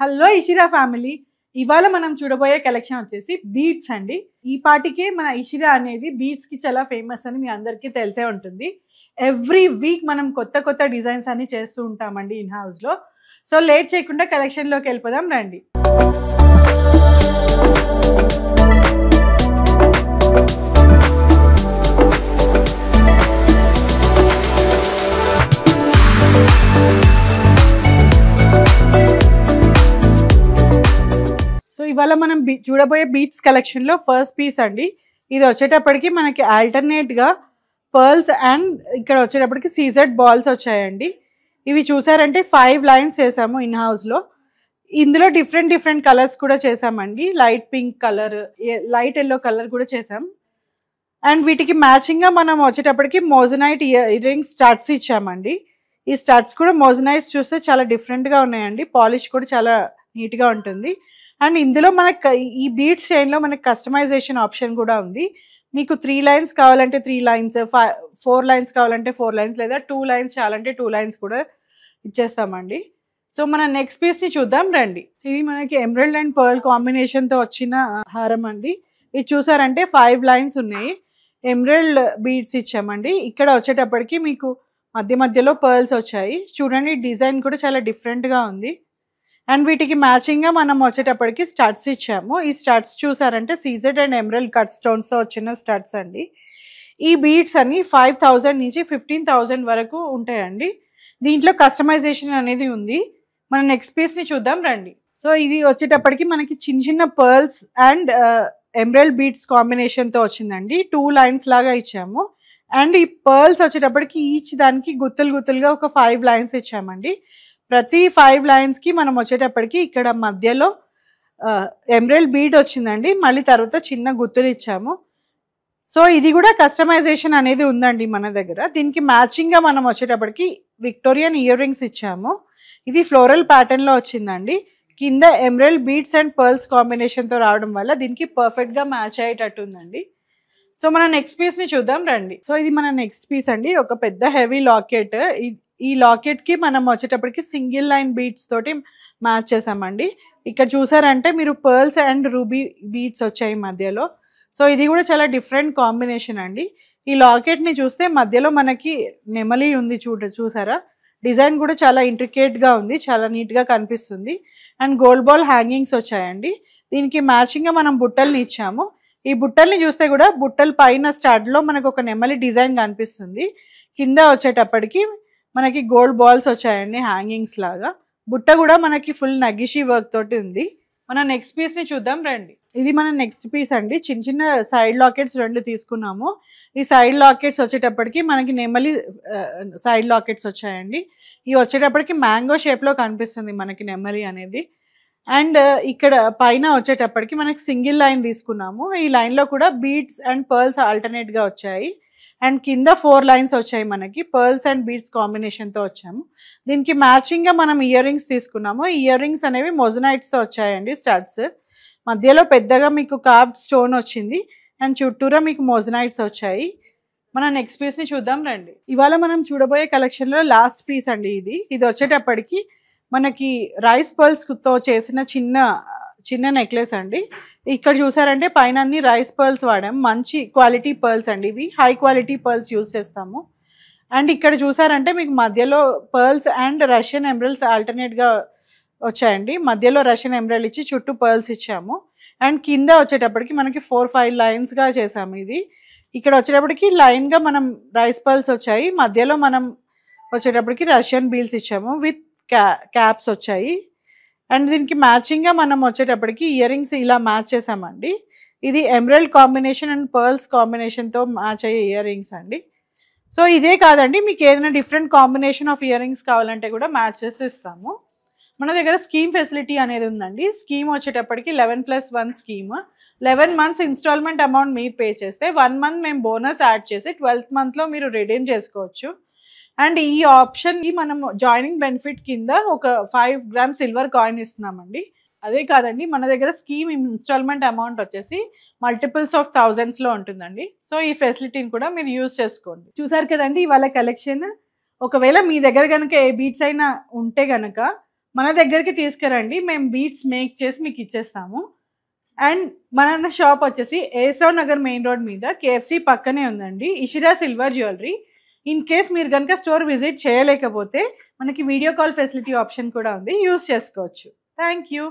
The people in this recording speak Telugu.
Hello Ishira family. ఇవాళ మనం చూడబోయే కలెక్షన్ వచ్చేసి బీడ్స్ అండి. ఈ పాటికే మన ఇషిరా అనేది బీడ్స్కి చాలా ఫేమస్ అని మీ అందరికీ తెలిసే ఉంటుంది. ఎవ్రీ వీక్ మనం కొత్త కొత్త డిజైన్స్ అన్ని చేస్తూ ఉంటామండి ఇన్ హౌస్లో. సో లేట్ చేయకుండా కలెక్షన్లోకి వెళ్ళిపోదాం రండి. ఇవాళ మనం చూడబోయే బీట్స్ కలెక్షన్లో ఫస్ట్ పీస్ అండి. ఇది వచ్చేటప్పటికి మనకి ఆల్టర్నేట్గా పర్ల్స్ అండ్ ఇక్కడ వచ్చేటప్పటికి సీజెడ్ బాల్స్ వచ్చాయండి. ఇవి చూసారంటే 5 లైన్స్ చేసాము ఇన్ హౌస్లో. ఇందులో డిఫరెంట్ కలర్స్ కూడా చేసామండి. Light pink colour, light yellow colour కూడా చేసాం. అండ్ వీటికి మ్యాచింగ్గా మనం వచ్చేటప్పటికి మోజనైట్ ఇయర్ రింగ్స్ స్టడ్స్ ఇచ్చామండి. ఈ స్టడ్స్ కూడా మోజనైట్స్ చూస్తే చాలా డిఫరెంట్గా ఉన్నాయండి. పాలిష్ కూడా చాలా నీట్గా ఉంటుంది. అండ్ ఇందులో మనకు ఈ బీడ్స్ చైన్లో మనకు కస్టమైజేషన్ ఆప్షన్ కూడా ఉంది. మీకు 3 లైన్స్ కావాలంటే 3 లైన్స్, 4 లైన్స్ కావాలంటే 4 లైన్స్, లేదా 2 లైన్స్ చాలంటే 2 లైన్స్ కూడా ఇచ్చేస్తామండి. సో మన నెక్స్ట్ పీస్ని చూద్దాం రండి. ఇది మనకి ఎమరల్డ్ అండ్ పర్ల్ కాంబినేషన్తో వచ్చిన హారం అండి. ఇది చూసారంటే 5 లైన్స్ ఉన్నాయి. ఎమరల్డ్ బీడ్స్ ఇచ్చామండి. ఇక్కడ వచ్చేటప్పటికి మీకు మధ్యలో పర్ల్స్ వచ్చాయి. చూడండి, డిజైన్ కూడా చాలా డిఫరెంట్గా ఉంది. అండ్ వీటికి మ్యాచింగ్గా మనం వచ్చేటప్పటికి స్టడ్స్ ఇచ్చాము. ఈ స్టడ్స్ చూసారంటే సీజెడ్ అండ్ ఎమరల్డ్ కట్ స్టోన్స్తో వచ్చిన స్టడ్స్ అండి. ఈ బీడ్స్ అన్ని 5,000 నుంచి 15,000 వరకు ఉంటాయండి. దీంట్లో కస్టమైజేషన్ అనేది ఉంది. మన నెక్స్ట్ పీస్ని చూద్దాం రండి. సో ఇది వచ్చేటప్పటికి మనకి చిన్న పర్ల్స్ అండ్ ఎమరల్డ్ బీడ్స్ కాంబినేషన్తో వచ్చిందండి. 2 లైన్స్ లాగా ఇచ్చాము. అండ్ ఈ పర్ల్స్ వచ్చేటప్పటికి ఈచ్ దానికి గుత్తులుగా ఒక 5 లైన్స్ ఇచ్చామండి. ప్రతి 5 లైన్స్కి మనం వచ్చేటప్పటికి ఇక్కడ మధ్యలో ఎమరల్డ్ బీడ్ వచ్చిందండి. మళ్ళీ తర్వాత చిన్న గుత్తులు ఇచ్చాము. సో ఇది కూడా కస్టమైజేషన్ అనేది ఉందండి మన దగ్గర. దీనికి మ్యాచింగ్గా మనం వచ్చేటప్పటికి విక్టోరియన్ ఇయర్ రింగ్స్ ఇచ్చాము. ఇది ఫ్లోరల్ ప్యాటర్న్లో వచ్చిందండి. కింద ఎమరల్డ్ బీడ్స్ అండ్ పర్ల్స్ కాంబినేషన్తో రావడం వల్ల దీనికి పర్ఫెక్ట్గా మ్యాచ్ అయ్యేటట్టు ఉందండి. సో మన నెక్స్ట్ పీస్ని చూద్దాం రండి. సో ఇది మన నెక్స్ట్ పీస్ అండి. ఒక పెద్ద హెవీ లాకెట్. ఈ లాకెట్కి మనం వచ్చేటప్పటికి సింగిల్ లైన్ బీడ్స్ తోటి మ్యాచ్ చేసామండి. ఇక్కడ చూసారంటే మీరు పర్ల్స్ అండ్ రూబీ బీడ్స్ వచ్చాయి మధ్యలో. సో ఇది కూడా చాలా డిఫరెంట్ కాంబినేషన్ అండి. ఈ లాకెట్ని చూస్తే మధ్యలో మనకి నెమలి ఉంది, చూసారా? డిజైన్ కూడా చాలా ఇంట్రికేట్గా ఉంది, చాలా నీట్గా కనిపిస్తుంది. అండ్ గోల్డ్ బాల్ హ్యాంగింగ్స్ వచ్చాయండి. దీనికి మ్యాచింగ్గా మనం బుట్టల్ని ఇచ్చాము. ఈ బుట్టల్ని చూస్తే కూడా బుట్టల పైన స్టార్ట్లో మనకు ఒక నెమలి డిజైన్ కనిపిస్తుంది. కింద వచ్చేటప్పటికి మనకి గోల్డ్ బాల్స్ వచ్చాయండి హ్యాంగింగ్స్ లాగా. బుట్ట కూడా మనకి ఫుల్ నగిషి వర్క్ తోటి ఉంది. మన నెక్స్ట్ పీస్ని చూద్దాం రండి. ఇది మన నెక్స్ట్ పీస్ అండి. చిన్న సైడ్ లాకెట్స్ 2 తీసుకున్నాము. ఈ సైడ్ లాకెట్స్ వచ్చేటప్పటికి మనకి నెమలి సైడ్ లాకెట్స్ వచ్చాయండి. ఇవి వచ్చేటప్పటికి మ్యాంగో షేప్లో కనిపిస్తుంది మనకి నెమలి అనేది. అండ్ ఇక్కడ పైన వచ్చేటప్పటికి మనకి సింగిల్ లైన్ తీసుకున్నాము. ఈ లైన్లో కూడా బీడ్స్ అండ్ పర్ల్స్ ఆల్టర్నేట్గా వచ్చాయి. అండ్ కింద 4 లైన్స్ వచ్చాయి మనకి. పర్ల్స్ అండ్ బీడ్స్ కాంబినేషన్తో వచ్చాము. దీనికి మ్యాచింగ్గా మనం ఇయర్ రింగ్స్ తీసుకున్నాము. ఈ ఇయర్ రింగ్స్ అనేవి మొజనైట్స్తో వచ్చాయండి. స్టడ్స్ మధ్యలో పెద్దగా మీకు కార్వ్డ్ స్టోన్ వచ్చింది. అండ్ చుట్టూరా మీకు మొజనైట్స్ వచ్చాయి. మన నెక్స్ట్ పీస్ని చూద్దాం రండి. ఇవాళ మనం చూడబోయే కలెక్షన్లో లాస్ట్ పీస్ అండి. ఇది వచ్చేటప్పటికి మనకి రైస్ పర్ల్స్తో చేసిన చిన్న నెక్లెస్ అండి. ఇక్కడ చూసారంటే పైన అన్ని రైస్ పర్ల్స్ వాడాము. మంచి క్వాలిటీ పర్ల్స్ అండి. ఇవి హై క్వాలిటీ పర్ల్స్ యూజ్ చేస్తాము. అండ్ ఇక్కడ చూసారంటే మీకు మధ్యలో పర్ల్స్ అండ్ రష్యన్ ఎమరల్డ్స్ ఆల్టర్నేట్గా వచ్చాయండి. మధ్యలో రష్యన్ ఎమరల్డ్ ఇచ్చి చుట్టూ పర్ల్స్ ఇచ్చాము. అండ్ కింద వచ్చేటప్పటికి మనకి 4-5 లైన్స్గా చేసాము. ఇది ఇక్కడ వచ్చేటప్పటికి లైన్గా మనం రైస్ పర్ల్స్ వచ్చాయి. మధ్యలో మనం వచ్చేటప్పటికి రష్యన్ బీల్స్ ఇచ్చాము విత్ క్యాప్స్ వచ్చాయి. అండ్ దీనికి మ్యాచింగ్గా మనం వచ్చేటప్పటికి ఇయర్ రింగ్స్ ఇలా మ్యాచ్ చేసామండి. ఇది ఎమరల్డ్ కాంబినేషన్ అండ్ పర్ల్స్ కాంబినేషన్తో మ్యాచ్ అయ్యే ఇయర్ రింగ్స్ అండి. సో ఇదే కాదండి, మీకు ఏదైనా different combination of ear rings కావాలంటే కూడా మ్యాచ్ చేసి ఇస్తాము. మన దగ్గర స్కీమ్ ఫెసిలిటీ అనేది ఉందండి. స్కీమ్ వచ్చేటప్పటికి 11+1 స్కీమ్. 11 మంత్స్ ఇన్స్టాల్మెంట్ అమౌంట్ మీరు పే చేస్తే 1 మంత్ మేము బోనస్ యాడ్ చేసి 12th మంత్లో మీరు రిడీమ్ చేసుకోవచ్చు. అండ్ ఈ ఆప్షన్కి మనం జాయినింగ్ బెనిఫిట్ కింద ఒక 5 grams సిల్వర్ కాయిన్ ఇస్తున్నామండి. అదే కాదండి, మన దగ్గర స్కీమ్ ఇన్స్టాల్మెంట్ అమౌంట్ వచ్చేసి మల్టిపుల్స్ ఆఫ్ థౌజండ్స్లో ఉంటుందండి. సో ఈ ఫెసిలిటీని కూడా మీరు యూజ్ చేసుకోండి. చూసారు కదండి ఇవాళ కలెక్షన్. ఒకవేళ మీ దగ్గర కనుక ఏ బీట్స్ అయినా ఉంటే కనుక మన దగ్గరికి తీసుకురండి, మేము బీడ్స్ మేక్ చేసి మీకు ఇచ్చేస్తాము. అండ్ మన షాప్ వచ్చేసి ఏస్రావ్ నగర్ మెయిన్ రోడ్ మీద కేఎఫ్సి పక్కనే ఉందండి, Ishira silver jewellery. In case మీరు కనుక స్టోర్ విజిట్ చేయలేకపోతే మనకి వీడియో కాల్ ఫెసిలిటీ ఆప్షన్ కూడా ఉంది, యూస్ చేసుకోవచ్చు. Thank you.